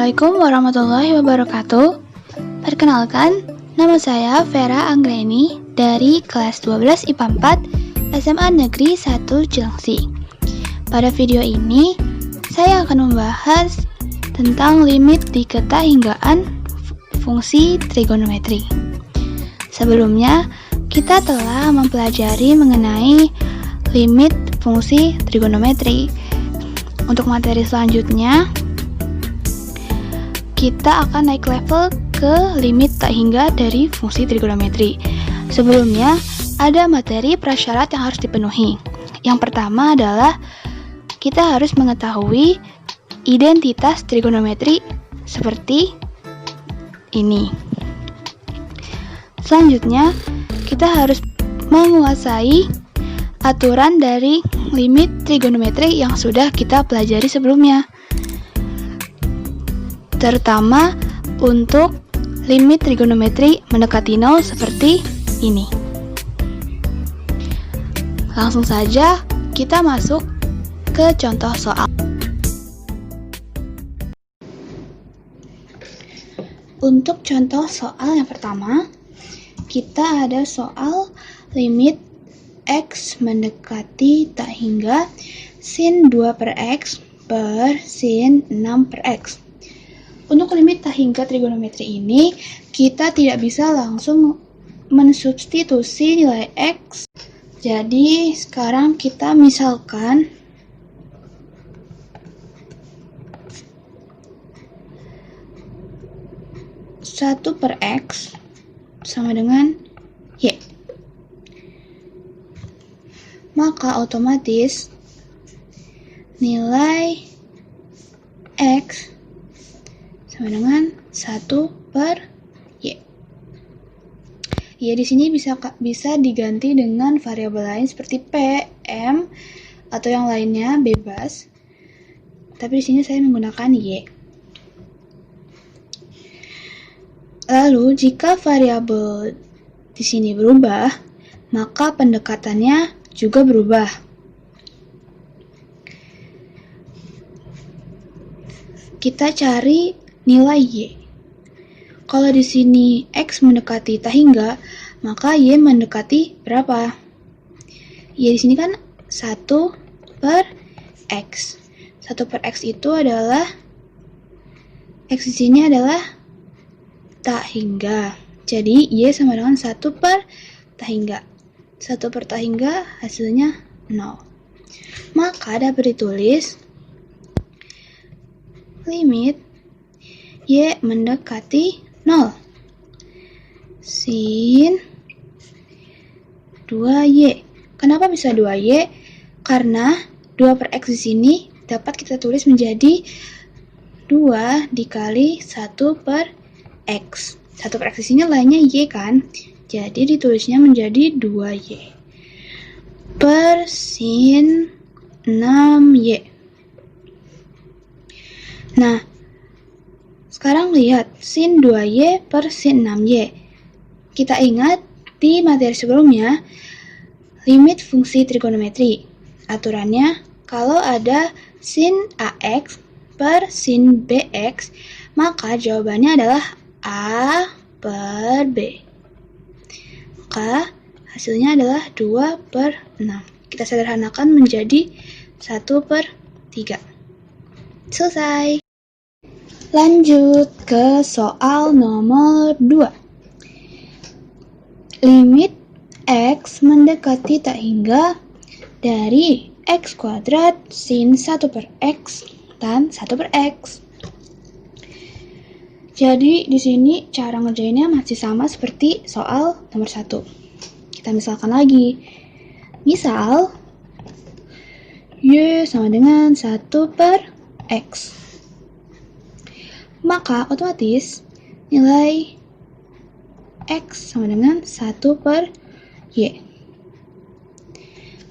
Assalamualaikum warahmatullahi wabarakatuh. Perkenalkan, nama saya Vera Anggreni dari kelas 12 IPA 4 SMA Negeri 1 Cilengsi. Pada video ini, saya akan membahas tentang limit diketahinggaan fungsi trigonometri. Sebelumnya, kita telah mempelajari mengenai limit fungsi trigonometri. Untuk materi selanjutnya, kita akan naik level ke limit tak hingga dari fungsi trigonometri. Sebelumnya, ada materi prasyarat yang harus dipenuhi. Yang pertama adalah kita harus mengetahui identitas trigonometri seperti ini. Selanjutnya, kita harus menguasai aturan dari limit trigonometri yang sudah kita pelajari sebelumnya, terutama untuk limit trigonometri mendekati 0 seperti ini. Langsung saja kita masuk ke contoh soal. Untuk contoh soal yang pertama, kita ada soal limit X mendekati tak hingga sin 2 per X per sin 6 per X. Untuk limit tak hingga trigonometri ini, kita tidak bisa langsung mensubstitusi nilai X. Jadi, sekarang kita misalkan satu per X sama dengan Y. Maka otomatis nilai X sama dengan 1 per Y. Y di sini bisa diganti dengan variabel lain seperti P, M, atau yang lainnya bebas. Tapi di sini saya menggunakan Y. Lalu jika variabel di sini berubah, maka pendekatannya juga berubah. Kita cari nilai Y. Kalau di sini X mendekati tak hingga, maka Y mendekati berapa? Y di sini kan 1 per X. 1 per X itu adalah, X di sini adalah tak hingga. Jadi Y sama dengan 1 per tak hingga. 1 per tak hingga hasilnya 0. Maka dapat ditulis limit Y mendekati 0 sin 2Y. Kenapa bisa 2Y? Karena 2 per X di sini dapat kita tulis menjadi 2 dikali 1 per X. 1 per X di sini lainnya Y kan? Jadi ditulisnya menjadi 2Y per sin 6Y. Nah, sekarang lihat sin 2Y per sin 6Y. Kita ingat di materi sebelumnya, limit fungsi trigonometri. Aturannya, kalau ada sin AX per sin BX, maka jawabannya adalah A per B. Maka hasilnya adalah 2 per 6. Kita sederhanakan menjadi 1 per 3. Selesai. Lanjut ke soal nomor 2. Limit X mendekati tak hingga dari X kuadrat sin 1 per X dan 1 per X. Jadi di sini cara ngerjainnya masih sama seperti soal nomor 1. Kita misalkan lagi. Misal Y sama dengan 1 per X. Maka otomatis nilai X sama dengan 1 per Y.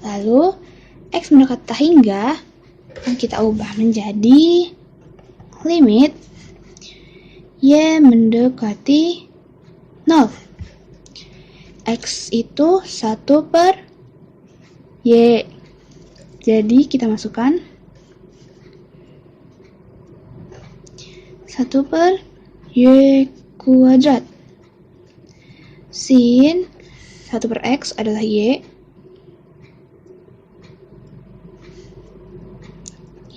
Lalu X mendekati tak hingga yang kita ubah menjadi limit Y mendekati 0. X itu 1 per Y. Jadi kita masukkan 1 per Y kuadrat. Sin 1 per X adalah Y.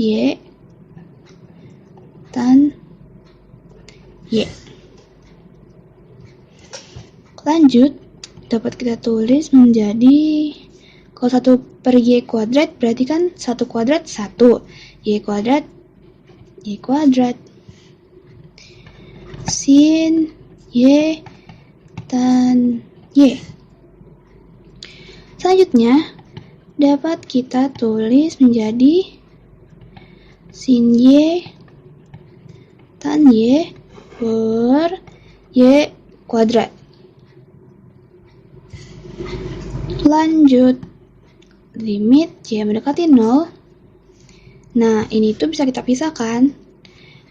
Y tan Y. Lanjut, dapat kita tulis menjadi, kalau 1 per Y kuadrat berarti kan 1 kuadrat 1, Y kuadrat Y kuadrat. Sin Y tan Y. Selanjutnya, dapat kita tulis menjadi sin Y tan Y per Y kuadrat. Lanjut, limit Y mendekati 0. Nah, ini tuh bisa kita pisahkan.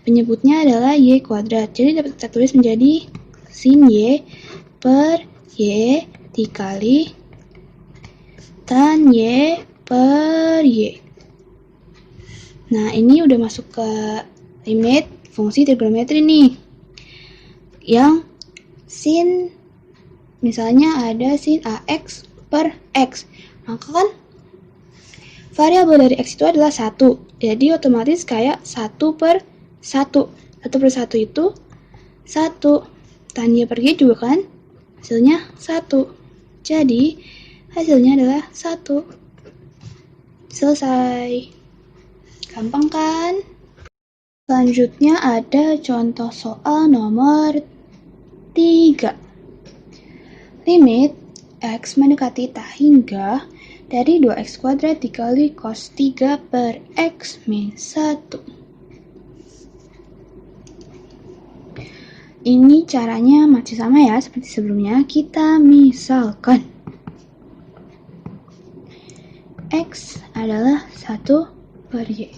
Penyebutnya adalah Y kuadrat. Jadi dapat kita tulis menjadi sin Y per Y dikali tan Y per Y. Nah, ini udah masuk ke limit fungsi trigonometri nih. Yang sin, misalnya ada sin AX per X. Maka kan variabel dari X itu adalah 1. Jadi otomatis kayak 1 per 1. 1 per 1 itu 1. Tan Y per Y juga kan hasilnya 1. Jadi hasilnya adalah 1. Selesai. Gampang kan? Selanjutnya ada contoh soal nomor 3. Limit X mendekati tak hingga dari 2x kuadrat dikali cos 3 per X min 1. Ini caranya masih sama ya seperti sebelumnya. Kita misalkan X adalah 1 per Y.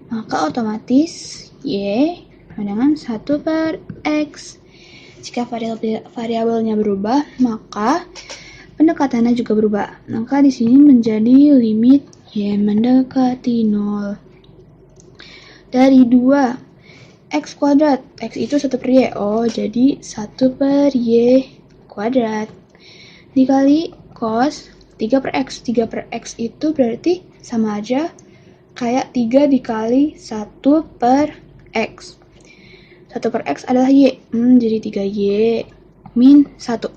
Maka otomatis Y dengan 1 per X. Jika variabelnya berubah, maka pendekatannya juga berubah. Maka di sini menjadi limit Y mendekati 0. Dari 2 X kuadrat, X itu 1 per Y. Oh, jadi 1 per Y kuadrat. Dikali cos 3 per X. 3 per X itu berarti sama aja kayak 3 dikali 1 per X. 1 per X adalah Y. Jadi 3Y min 1.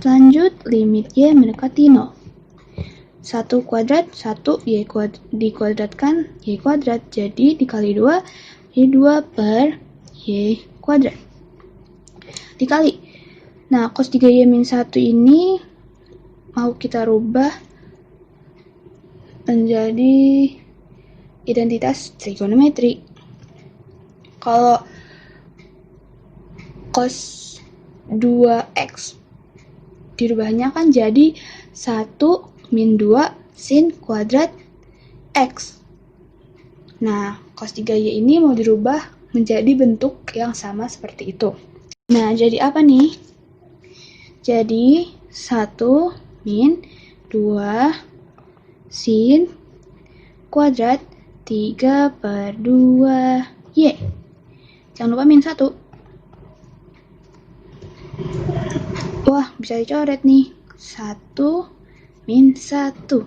Lanjut, limit Y mendekati 0. 1 kuadrat, 1 Y dikuadratkan Y kuadrat. Jadi dikali 2, Y 2 per Y kuadrat. Dikali. Nah, cos 3Y min 1 ini mau kita rubah menjadi identitas trigonometri. Kalau cos 2x dirubahnya kan jadi 1 min 2 sin kuadrat x. Nah, cos 3y ini mau dirubah menjadi bentuk yang sama seperti itu. Nah, jadi apa nih? Jadi 1 min 2 sin kuadrat 3 per 2Y. Jangan lupa min 1. Wah, bisa dicoret nih. 1 min 1.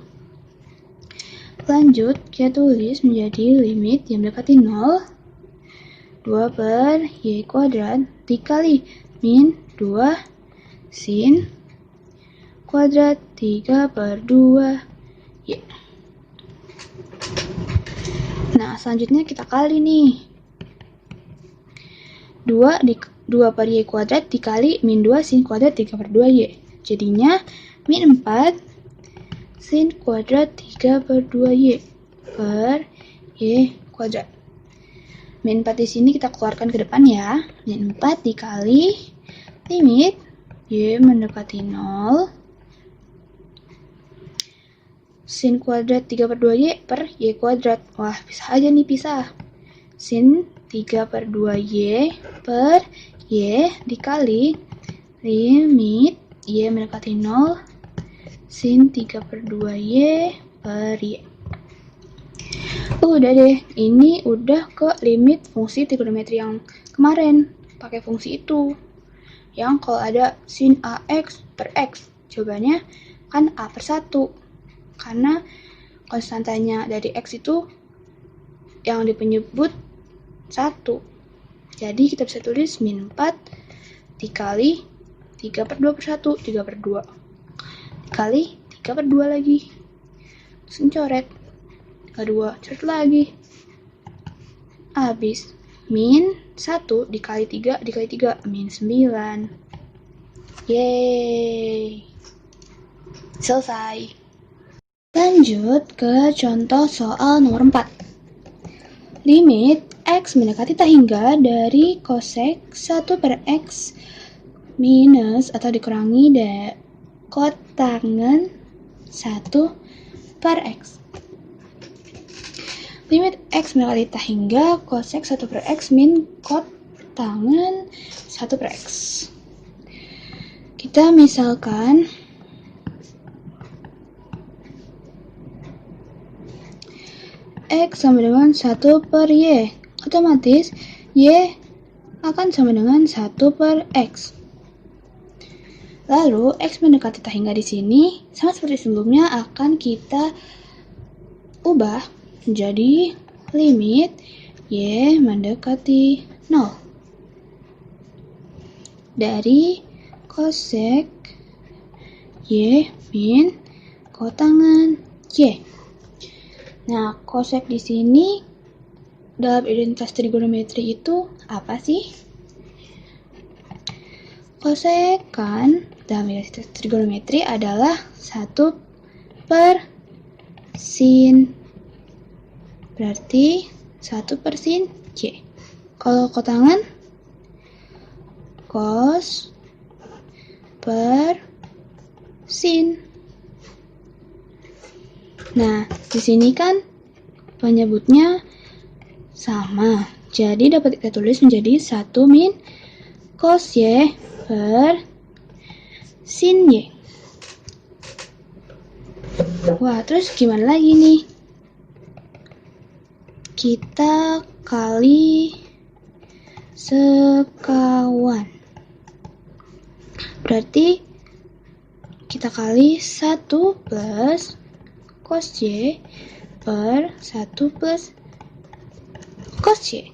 Lanjut, kita tulis menjadi limit yang mendekati 0. 2 per Y kuadrat dikali min 2 sin kuadrat 3 per 2Y. Nah, selanjutnya kita kali nih. 2 per Y kuadrat dikali min 2 sin kuadrat 3 per 2Y. Jadinya min 4 sin kuadrat 3 per 2Y per Y kuadrat. Min 4 di sini kita keluarkan ke depan ya. Min 4 dikali limit Y mendekati 0 sin kuadrat 3 per 2Y per Y kuadrat. Wah, bisa aja nih pisah. Sin 3 per 2Y per Y dikali limit Y mendekati 0 sin 3 per 2Y per Y. Udah deh, ini udah ke limit fungsi trigonometri yang kemarin, pakai fungsi itu. Yang kalau ada sin AX per X, jawabannya kan A per 1. Karena konstantanya dari X itu yang dipenyebut 1. Jadi kita bisa tulis min 4 dikali 3 per 2 per 1, 3 per 2. Dikali 3 per 2 lagi. Terus coret. Kedua, coret lagi. Habis. Min 1 dikali 3 dikali 3, min 9. Yeay. Selesai. Lanjut ke contoh soal nomor 4. Limit X mendekati tak hingga dari cosec 1 per X minus atau dikurangi kotangan 1 per X. Limit X mendekati tak hingga cosec 1 per X min kotangan 1 per X. Kita misalkan X sama dengan 1 per Y. Otomatis Y akan sama dengan 1 per X. Lalu X mendekati tak hingga di sini sama seperti sebelumnya akan kita ubah menjadi limit Y mendekati 0 dari cosec Y min kotangan Y. Nah, cosec di sini dalam identitas trigonometri itu apa sih? Cosec kan dalam identitas trigonometri adalah 1 per sin. Berarti 1 per sin Y. Kalau kotangan, cos per sin. Nah, di sini kan penyebutnya sama. Jadi dapat kita tulis menjadi 1 min cos Y per sin Y. Wah, terus gimana lagi nih? Kita kali sekawan. Berarti kita kali 1 plus cos Y per 1 plus cos Y.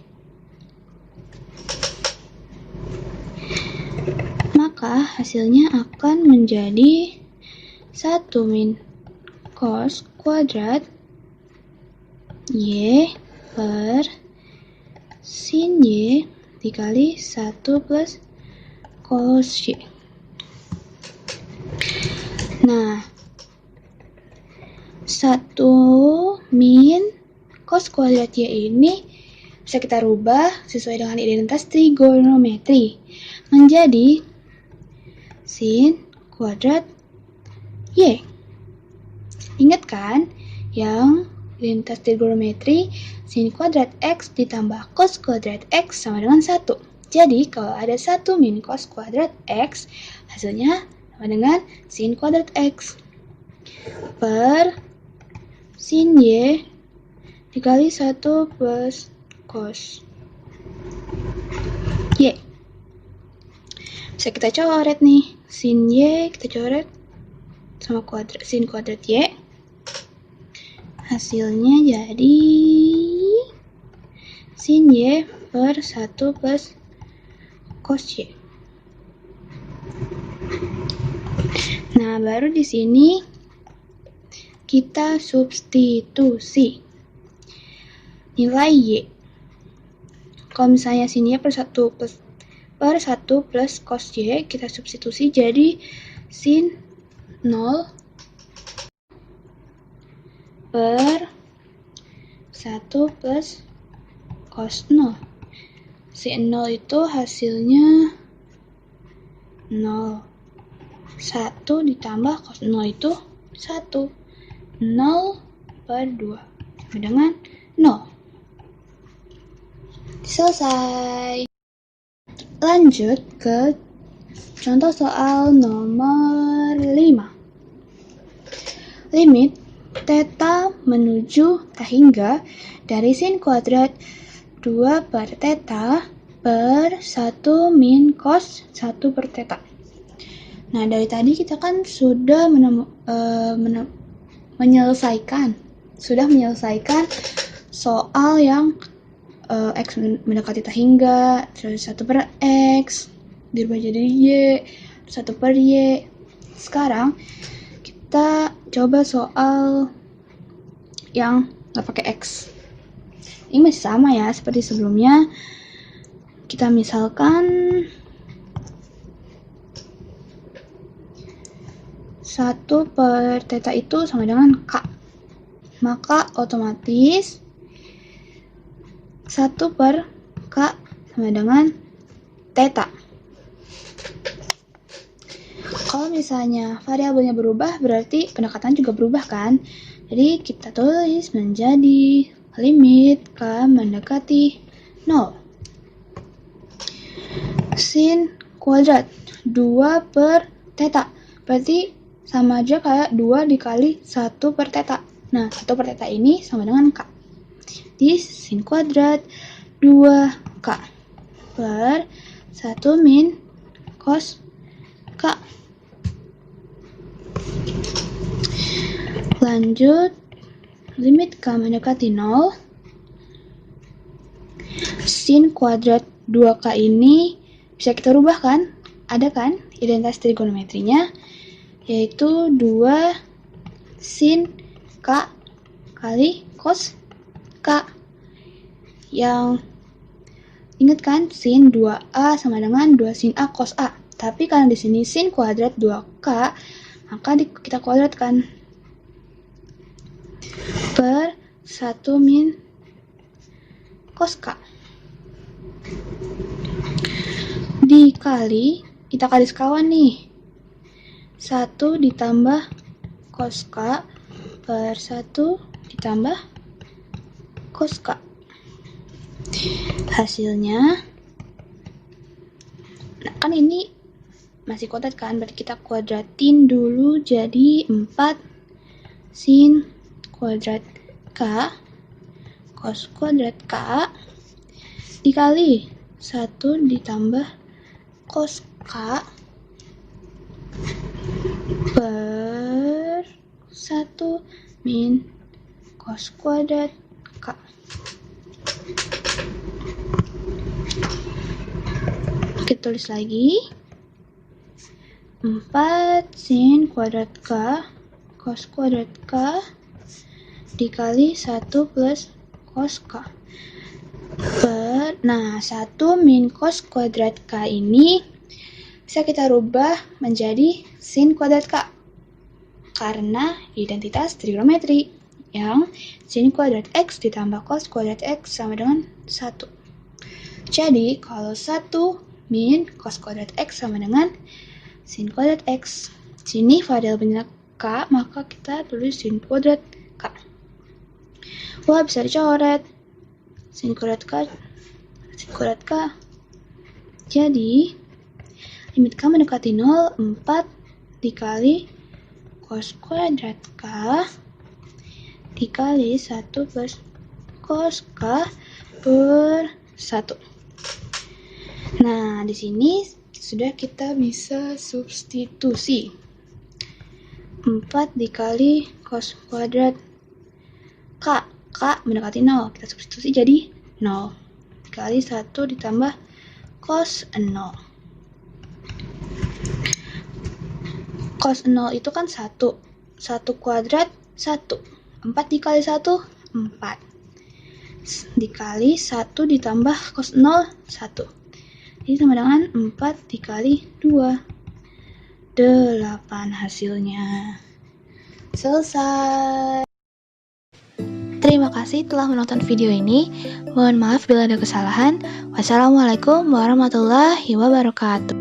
Maka hasilnya akan menjadi 1 min cos kuadrat Y per sin Y dikali 1 plus cos Y. Nah, 1 min cos kuadrat Y ini bisa kita rubah sesuai dengan identitas trigonometri menjadi sin kuadrat Y. Ingat kan yang identitas trigonometri sin kuadrat X ditambah cos kuadrat X sama dengan 1. Jadi kalau ada 1 min cos kuadrat X, hasilnya sama dengan sin kuadrat X per sin Y dikali 1 plus cos Y. Bisa kita coret nih, sin Y kita coret sama kuadrat sin kuadrat Y. Hasilnya jadi sin Y per 1 plus cos Y. Nah, baru di sini kita substitusi nilai Y. Kalau misalnya sin Y per 1 plus cos Y, kita substitusi jadi sin 0 per 1 plus cos 0. Sin 0 itu hasilnya 0. 1 ditambah cos 0 itu 1. 0 per 2 sama dengan 0. Selesai. Lanjut ke contoh soal nomor 5. Limit theta menuju tahingga dari sin kuadrat 2 per theta per 1 min cos 1 per theta. Nah, dari tadi kita kan sudah menyelesaikan soal yang X mendekati tahingga, terus 1 per X dirubah jadi Y, 1 per Y. Sekarang kita coba soal yang nggak pakai X. Ini masih sama ya seperti sebelumnya. Kita misalkan 1 per theta itu sama dengan K. Maka otomatis 1 per K sama dengan theta. Kalau misalnya variabelnya berubah, berarti pendekatan juga berubah kan? Jadi kita tulis menjadi limit K mendekati 0. Sin kuadrat 2 per theta. Berarti sama aja kayak 2 dikali 1 per theta. Nah, 1 per theta ini sama dengan K. Jadi sin kuadrat 2K per 1 min cos K. Lanjut, limit K mendekati 0. Sin kuadrat 2K ini bisa kita rubah kan? Ada kan identitas trigonometrinya? Yaitu 2 sin K kali cos K. Yang ingat kan, sin 2A sama dengan 2 sin A cos A. Tapi karena di sini sin kuadrat 2K, maka kita kuadratkan per 1 min cos K. Dikali, kita garis kawan nih, 1 ditambah cos K per 1 ditambah cos K. Hasilnya, nah kan ini masih kuadrat kan, berarti kita kuadratin dulu jadi 4 sin kuadrat K cos kuadrat K dikali 1 ditambah cos K per 1 min cos kuadrat K. Kita tulis lagi 4 sin kuadrat K cos kuadrat K dikali 1 plus cos K per, nah 1 min cos kuadrat K ini bisa kita rubah menjadi sin kuadrat K karena identitas trigonometri yang sin kuadrat X ditambah cos kuadrat X sama dengan 1. Jadi kalau 1 min cos kuadrat X sama dengan sin kuadrat X, sini variabelnya K, maka kita tulis sin kuadrat K. Wah, bisa dicoret sin kuadrat K, sin kuadrat K. Jadi limit K mendekati 0, 4 dikali cos kuadrat K dikali 1 plus cos K per 1. Nah, di sini sudah kita bisa substitusi. 4 dikali cos kuadrat K. K mendekati 0. Kita substitusi jadi 0. Dikali 1 ditambah cos 0. Cos 0 itu kan 1. 1 kuadrat 1. 4 dikali 1, 4. Dikali 1 ditambah cos 0, 1. Ini sama dengan 4 dikali 2. 8 hasilnya. Selesai. Terima kasih telah menonton video ini. Mohon maaf bila ada kesalahan. Wassalamualaikum warahmatullahi wabarakatuh.